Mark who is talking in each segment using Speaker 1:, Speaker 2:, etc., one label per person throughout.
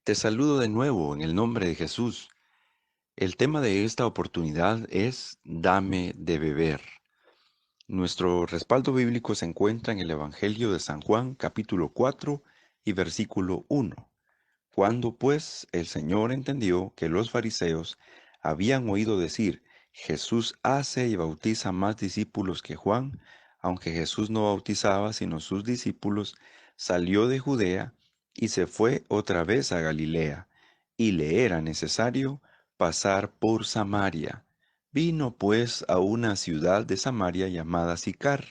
Speaker 1: Te saludo de nuevo en el nombre de Jesús. El tema de esta oportunidad es Dame de beber. Nuestro respaldo bíblico se encuentra en el Evangelio de San Juan, capítulo 4 y versículo 1. Cuando pues el Señor entendió que los fariseos habían oído decir, Jesús hace y bautiza más discípulos que Juan, aunque Jesús no bautizaba sino sus discípulos, salió de Judea y se fue otra vez a Galilea, y le era necesario pasar por Samaria. Vino pues a una ciudad de Samaria llamada Sicar,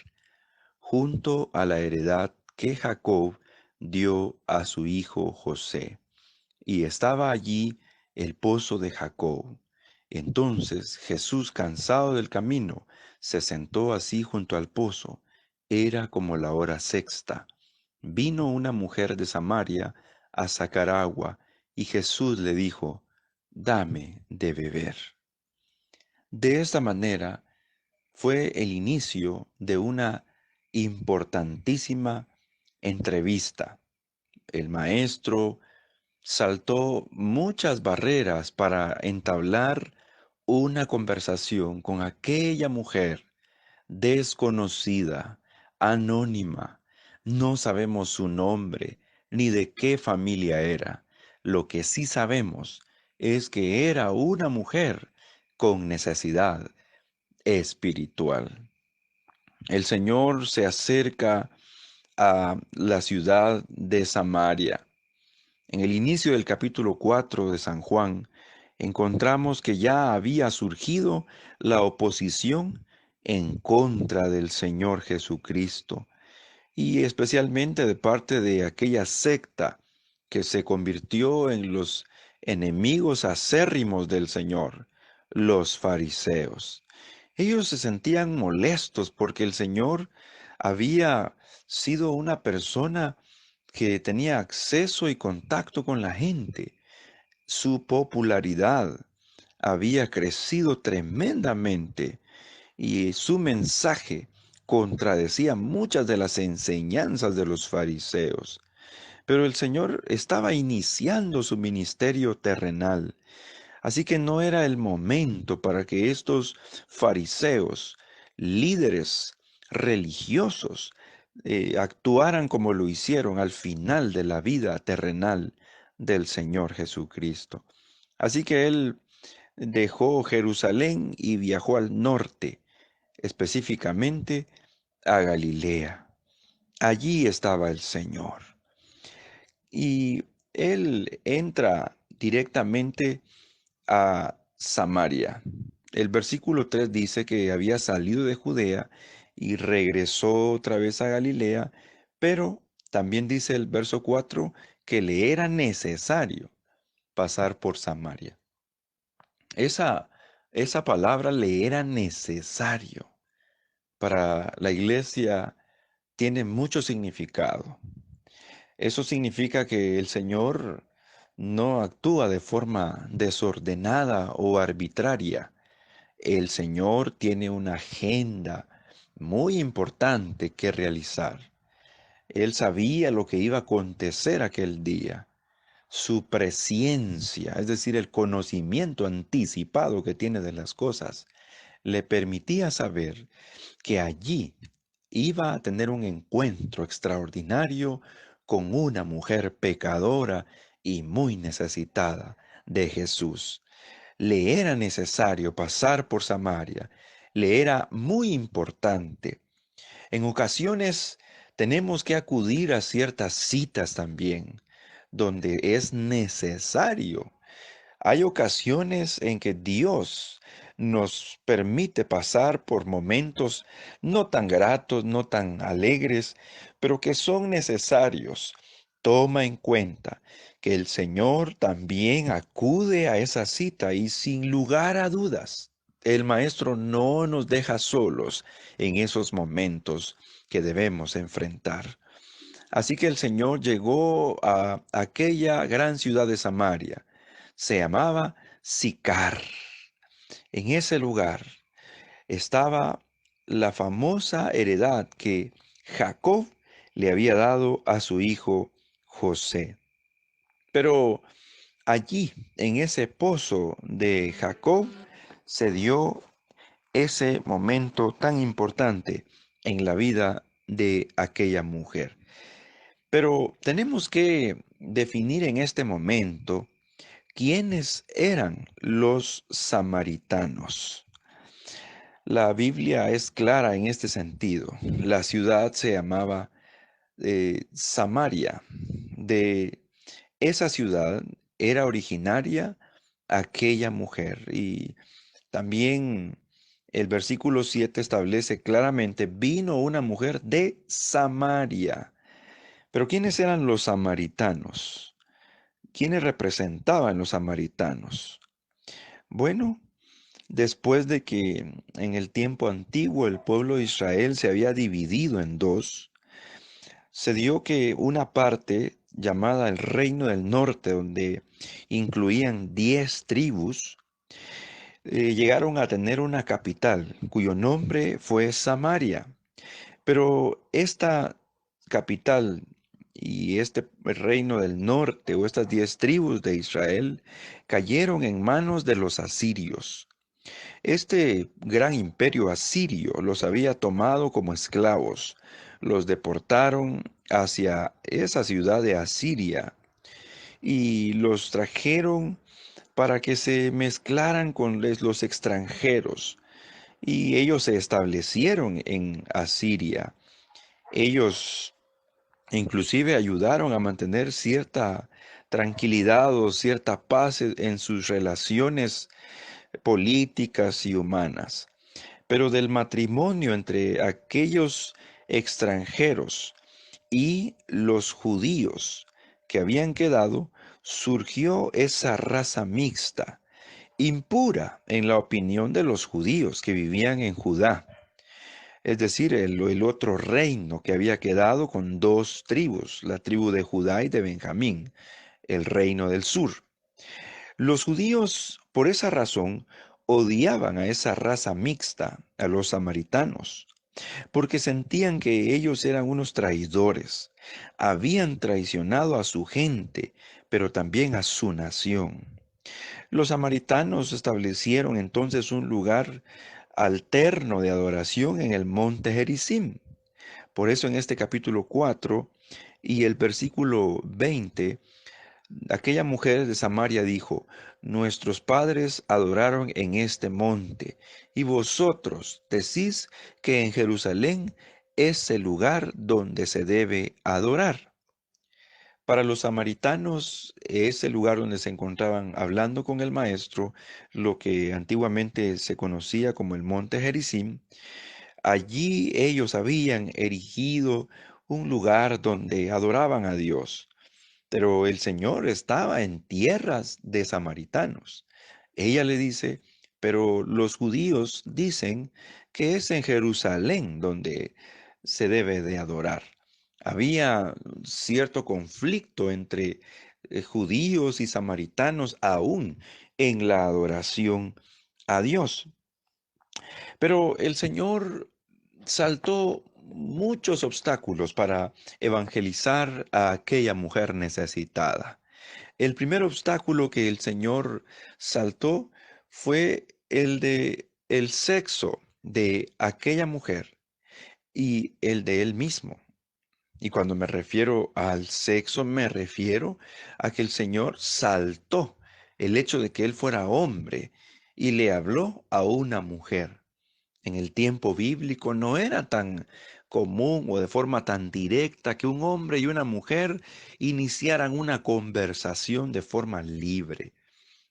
Speaker 1: junto a la heredad que Jacob dio a su hijo José. Y estaba allí el pozo de Jacob. Entonces Jesús, cansado del camino, se sentó así junto al pozo. Era como la hora sexta. Vino una mujer de Samaria a sacar agua, y Jesús le dijo, Dame de beber. De esta manera fue el inicio de una importantísima entrevista. El maestro saltó muchas barreras para entablar una conversación con aquella mujer desconocida, anónima. No sabemos su nombre ni de qué familia era. Lo que sí sabemos es que era una mujer con necesidad espiritual. El Señor se acerca a la ciudad de Samaria. En el inicio del capítulo 4 de San Juan, encontramos que ya había surgido la oposición en contra del Señor Jesucristo, y especialmente de parte de aquella secta que se convirtió en los enemigos acérrimos del Señor, los fariseos. Ellos se sentían molestos porque el Señor había sido una persona que tenía acceso y contacto con la gente. Su popularidad había crecido tremendamente y su mensaje contradecía muchas de las enseñanzas de los fariseos. Pero el Señor estaba iniciando su ministerio terrenal, así que no era el momento para que estos fariseos, líderes religiosos, actuaran como lo hicieron al final de la vida terrenal del Señor Jesucristo. Así que él dejó Jerusalén y viajó al norte, específicamente a Galilea. Allí estaba el Señor. Y él entra directamente a Samaria. El versículo 3 dice que había salido de Judea y regresó otra vez a Galilea, pero también dice el verso 4 que le era necesario pasar por Samaria. Esa, esa palabra le era necesario para la iglesia tiene mucho significado. Eso significa que el Señor no actúa de forma desordenada o arbitraria. El Señor tiene una agenda muy importante que realizar. Él sabía lo que iba a acontecer aquel día. Su presciencia, es decir, el conocimiento anticipado que tiene de las cosas, le permitía saber que allí iba a tener un encuentro extraordinario con una mujer pecadora y muy necesitada de Jesús. Le era necesario pasar por Samaria, le era muy importante. En ocasiones tenemos que acudir a ciertas citas también, donde es necesario. Hay ocasiones en que Dios nos permite pasar por momentos no tan gratos, no tan alegres, pero que son necesarios. Toma en cuenta que el Señor también acude a esa cita y sin lugar a dudas, el Maestro no nos deja solos en esos momentos que debemos enfrentar. Así que el Señor llegó a aquella gran ciudad de Samaria. Se llamaba Sicar. En ese lugar estaba la famosa heredad que Jacob le había dado a su hijo José. Pero allí, en ese pozo de Jacob, se dio ese momento tan importante en la vida de aquella mujer. Pero tenemos que definir en este momento quiénes eran los samaritanos. La Biblia es clara en este sentido. La ciudad se llamaba Samaria. De esa ciudad era originaria aquella mujer. Y también el versículo 7 establece claramente, vino una mujer de Samaria. Pero ¿quiénes eran los samaritanos? ¿Quiénes representaban los samaritanos? Bueno, después de que en el tiempo antiguo el pueblo de Israel se había dividido en dos, se dio que una parte llamada el Reino del Norte, donde incluían 10 tribus, llegaron a tener una capital cuyo nombre fue Samaria. Pero esta capital y este reino del norte o estas 10 tribus de Israel cayeron en manos de los asirios. Este gran imperio asirio los había tomado como esclavos, los deportaron hacia esa ciudad de Asiria y los trajeron para que se mezclaran con los extranjeros y ellos se establecieron en Asiria. Ellos inclusive ayudaron a mantener cierta tranquilidad o cierta paz en sus relaciones políticas y humanas. Pero del matrimonio entre aquellos extranjeros y los judíos que habían quedado, surgió esa raza mixta, impura en la opinión de los judíos que vivían en Judá, es decir, el otro reino que había quedado con dos tribus, la tribu de Judá y de Benjamín, el reino del sur. Los judíos, por esa razón, odiaban a esa raza mixta, a los samaritanos, porque sentían que ellos eran unos traidores. Habían traicionado a su gente, pero también a su nación. Los samaritanos establecieron entonces un lugar alterno de adoración en el monte Gerizim. Por eso en este capítulo 4 y el versículo 20, aquella mujer de Samaria dijo, nuestros padres adoraron en este monte, y vosotros decís que en Jerusalén es el lugar donde se debe adorar. Para los samaritanos, ese lugar donde se encontraban hablando con el maestro, lo que antiguamente se conocía como el monte Gerizim, allí ellos habían erigido un lugar donde adoraban a Dios. Pero el Señor estaba en tierras de samaritanos. Ella le dice, pero los judíos dicen que es en Jerusalén donde se debe de adorar. Había cierto conflicto entre judíos y samaritanos aún en la adoración a Dios. Pero el Señor saltó muchos obstáculos para evangelizar a aquella mujer necesitada. El primer obstáculo que el Señor saltó fue el de el sexo de aquella mujer y el de él mismo. Y cuando me refiero al sexo, me refiero a que el Señor saltó el hecho de que él fuera hombre y le habló a una mujer. En el tiempo bíblico no era tan común o de forma tan directa que un hombre y una mujer iniciaran una conversación de forma libre.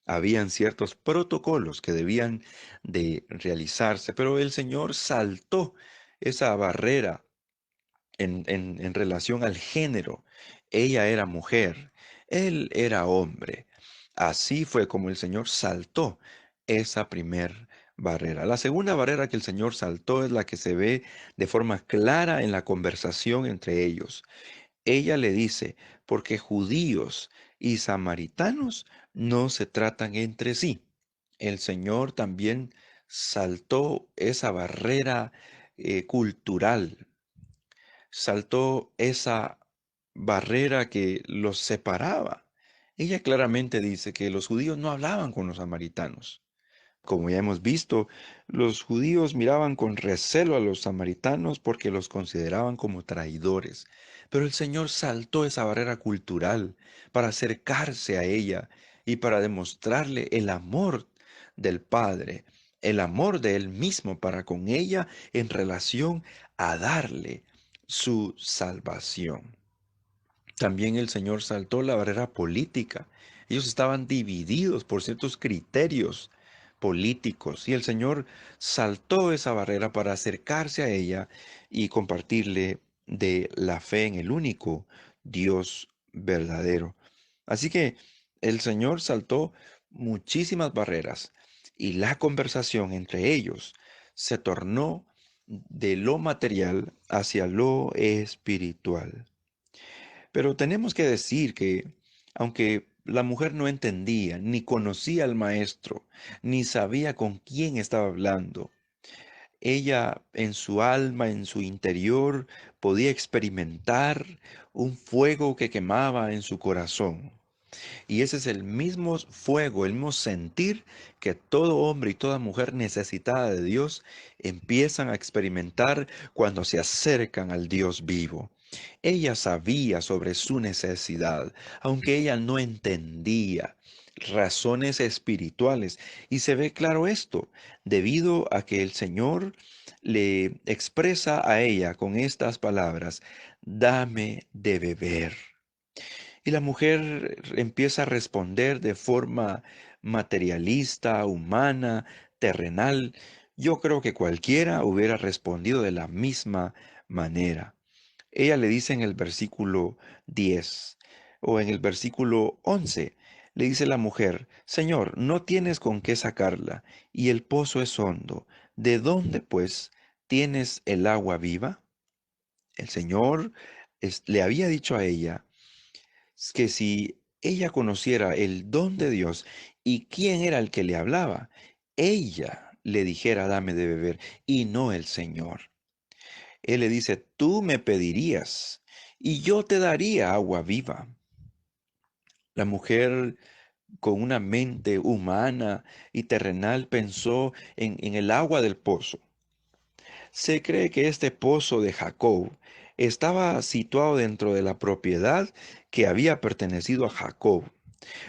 Speaker 1: Habían ciertos protocolos que debían de realizarse, pero el Señor saltó esa barrera en relación al género. Ella era mujer, él era hombre. Así fue como el Señor saltó esa primer barrera. La segunda barrera que el Señor saltó es la que se ve de forma clara en la conversación entre ellos. Ella le dice, porque judíos y samaritanos no se tratan entre sí. El Señor también saltó esa barrera cultural, saltó esa barrera que los separaba. Ella claramente dice que los judíos no hablaban con los samaritanos. Como ya hemos visto, los judíos miraban con recelo a los samaritanos porque los consideraban como traidores. Pero el Señor saltó esa barrera cultural para acercarse a ella y para demostrarle el amor del Padre, el amor de Él mismo para con ella en relación a darle su salvación. También el Señor saltó la barrera política. Ellos estaban divididos por ciertos criterios políticos y el Señor saltó esa barrera para acercarse a ella y compartirle de la fe en el único Dios verdadero. Así que el Señor saltó muchísimas barreras y la conversación entre ellos se tornó de lo material hacia lo espiritual. Pero tenemos que decir que, aunque la mujer no entendía, ni conocía al maestro, ni sabía con quién estaba hablando, ella en su alma, en su interior, podía experimentar un fuego que quemaba en su corazón. Y ese es el mismo fuego, el mismo sentir que todo hombre y toda mujer necesitada de Dios empiezan a experimentar cuando se acercan al Dios vivo. Ella sabía sobre su necesidad, aunque ella no entendía razones espirituales. Y se ve claro esto, debido a que el Señor le expresa a ella con estas palabras, dame de beber. Y la mujer empieza a responder de forma materialista, humana, terrenal. Yo creo que cualquiera hubiera respondido de la misma manera. Ella le dice en el versículo 10 o en el versículo 11, le dice la mujer, Señor, no tienes con qué sacarla y el pozo es hondo. ¿De dónde, pues, tienes el agua viva? El Señor le había dicho a ella que si ella conociera el don de Dios y quién era el que le hablaba, ella le dijera, dame de beber, y no el Señor. Él le dice, tú me pedirías y yo te daría agua viva. La mujer con una mente humana y terrenal pensó en el agua del pozo. Se cree que este pozo de Jacob estaba situado dentro de la propiedad que había pertenecido a Jacob.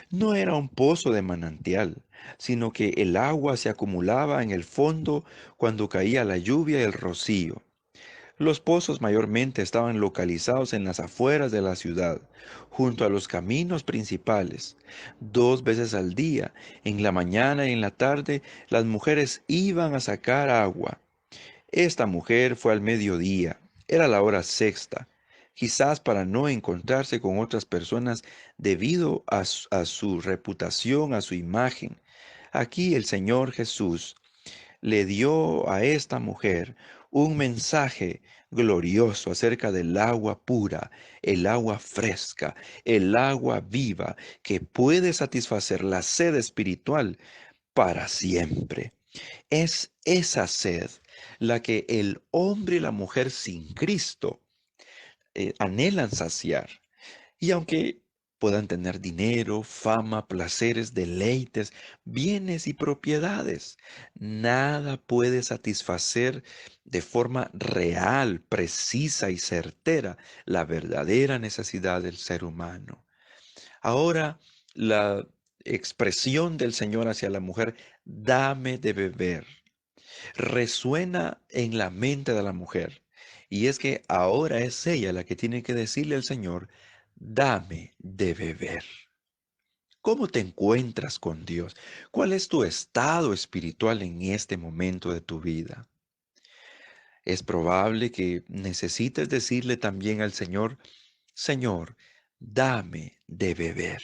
Speaker 1: No era un pozo de manantial, sino que el agua se acumulaba en el fondo cuando caía la lluvia y el rocío. Los pozos mayormente estaban localizados en las afueras de la ciudad, junto a los caminos principales. 2 veces al día, en la mañana y en la tarde, las mujeres iban a sacar agua. Esta mujer fue al mediodía, era la hora sexta, quizás para no encontrarse con otras personas debido a su reputación, a su imagen. Aquí el Señor Jesús le dio a esta mujer un mensaje glorioso acerca del agua pura, el agua fresca, el agua viva que puede satisfacer la sed espiritual para siempre. Es esa sed la que el hombre y la mujer sin Cristo anhelan saciar. Y aunque puedan tener dinero, fama, placeres, deleites, bienes y propiedades, nada puede satisfacer de forma real, precisa y certera la verdadera necesidad del ser humano. Ahora, la expresión del Señor hacia la mujer, dame de beber, resuena en la mente de la mujer. Y es que ahora es ella la que tiene que decirle al Señor, dame de beber. ¿Cómo te encuentras con Dios? ¿Cuál es tu estado espiritual en este momento de tu vida? Es probable que necesites decirle también al Señor, Señor, dame de beber.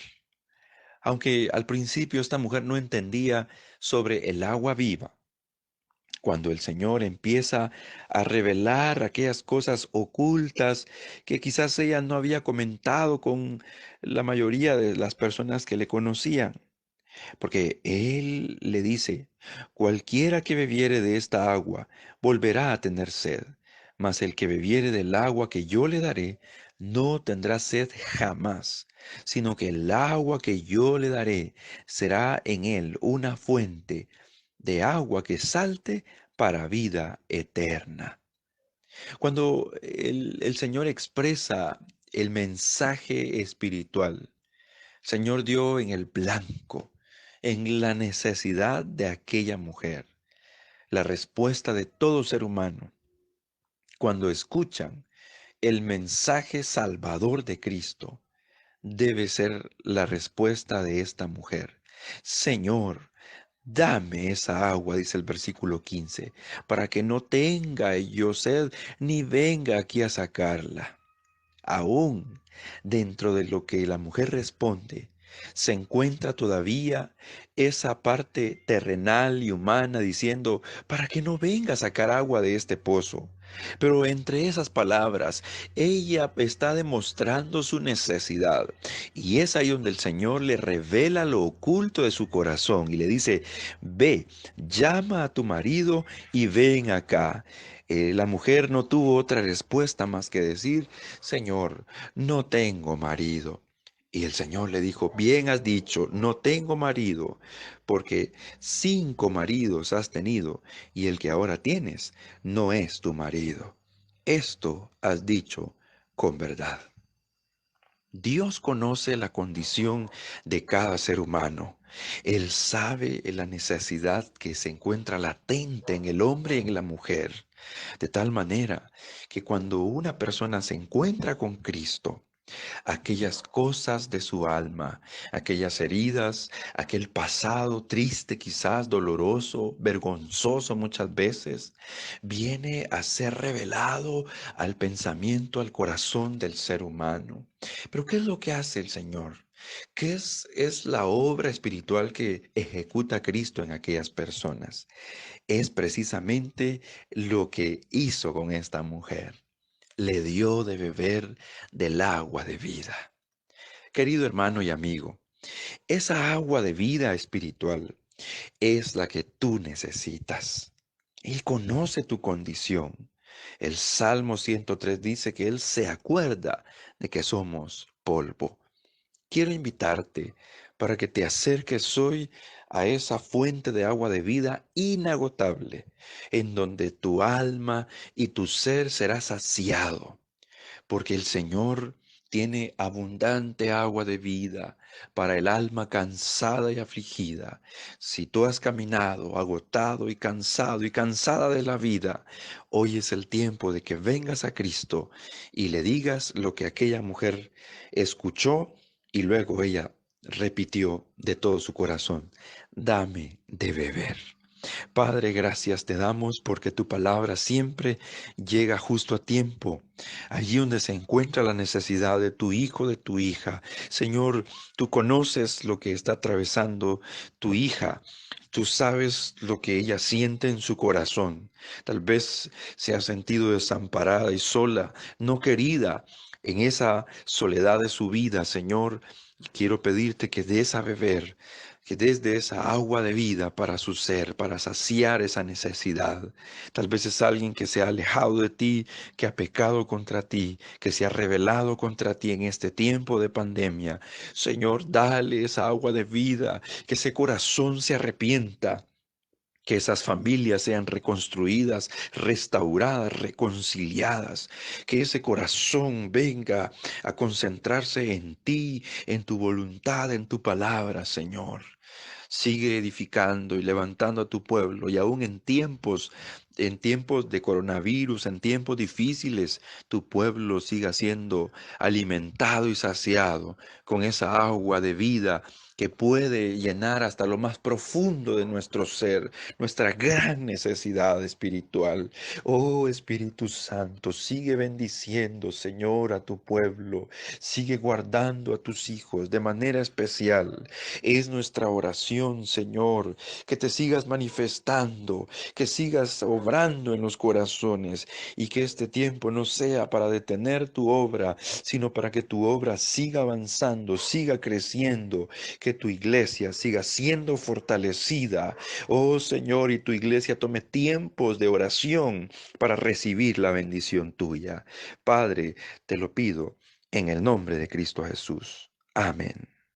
Speaker 1: Aunque al principio esta mujer no entendía sobre el agua viva, cuando el Señor empieza a revelar aquellas cosas ocultas que quizás ella no había comentado con la mayoría de las personas que le conocían. Porque Él le dice, cualquiera que bebiere de esta agua volverá a tener sed, mas el que bebiere del agua que yo le daré no tendrá sed jamás, sino que el agua que yo le daré será en él una fuente de agua que salte para vida eterna. Cuando el Señor expresa el mensaje espiritual, el Señor dio en el blanco, en la necesidad de aquella mujer, la respuesta de todo ser humano. Cuando escuchan el mensaje salvador de Cristo, debe ser la respuesta de esta mujer. Señor, dame esa agua, dice el versículo 15, para que no tenga yo sed ni venga aquí a sacarla. Aún dentro de lo que la mujer responde, se encuentra todavía esa parte terrenal y humana diciendo, para que no venga a sacar agua de este pozo. Pero entre esas palabras, ella está demostrando su necesidad. Y es ahí donde el Señor le revela lo oculto de su corazón y le dice, ve, llama a tu marido y ven acá. La mujer no tuvo otra respuesta más que decir, Señor, no tengo marido. Y el Señor le dijo, bien has dicho, no tengo marido, porque 5 maridos has tenido, y el que ahora tienes no es tu marido. Esto has dicho con verdad. Dios conoce la condición de cada ser humano. Él sabe la necesidad que se encuentra latente en el hombre y en la mujer. De tal manera que cuando una persona se encuentra con Cristo, aquellas cosas de su alma, aquellas heridas, aquel pasado triste, quizás doloroso, vergonzoso muchas veces, viene a ser revelado al pensamiento, al corazón del ser humano. Pero ¿qué es lo que hace el Señor? ¿Qué es la obra espiritual que ejecuta Cristo en aquellas personas? Es precisamente lo que hizo con esta mujer. Le dio de beber del agua de vida. Querido hermano y amigo, esa agua de vida espiritual es la que tú necesitas. Él conoce tu condición. El Salmo 103 dice que Él se acuerda de que somos polvo. Quiero invitarte para que te acerques hoy a esa fuente de agua de vida inagotable, en donde tu alma y tu ser será saciado, porque el Señor tiene abundante agua de vida para el alma cansada y afligida. Si tú has caminado agotado y cansada de la vida, hoy es el tiempo de que vengas a Cristo y le digas lo que aquella mujer escuchó y luego ella repitió de todo su corazón: dame de beber. Padre, gracias te damos porque tu palabra siempre llega justo a tiempo, allí donde se encuentra la necesidad de tu hijo, de tu hija. Señor, tú conoces lo que está atravesando tu hija. Tú sabes lo que ella siente en su corazón. Tal vez se ha sentido desamparada y sola, no querida en esa soledad de su vida, Señor. Quiero pedirte que des a beber, que des de esa agua de vida para su ser, para saciar esa necesidad. Tal vez es alguien que se ha alejado de ti, que ha pecado contra ti, que se ha rebelado contra ti en este tiempo de pandemia. Señor, dale esa agua de vida, que ese corazón se arrepienta. Que esas familias sean reconstruidas, restauradas, reconciliadas. Que ese corazón venga a concentrarse en ti, en tu voluntad, en tu palabra, Señor. Sigue edificando y levantando a tu pueblo, y aún en tiempos de coronavirus, en tiempos difíciles, tu pueblo siga siendo alimentado y saciado con esa agua de vida que puede llenar hasta lo más profundo de nuestro ser, nuestra gran necesidad espiritual. Oh Espíritu Santo, sigue bendiciendo, Señor, a tu pueblo, sigue guardando a tus hijos de manera especial. Es nuestra oración, Señor, que te sigas manifestando, que sigas obrando en los corazones y que este tiempo no sea para detener tu obra, sino para que tu obra siga avanzando, siga creciendo, que tu iglesia siga siendo fortalecida. Oh Señor, y tu iglesia tome tiempos de oración para recibir la bendición tuya. Padre, te lo pido en el nombre de Cristo Jesús. Amén.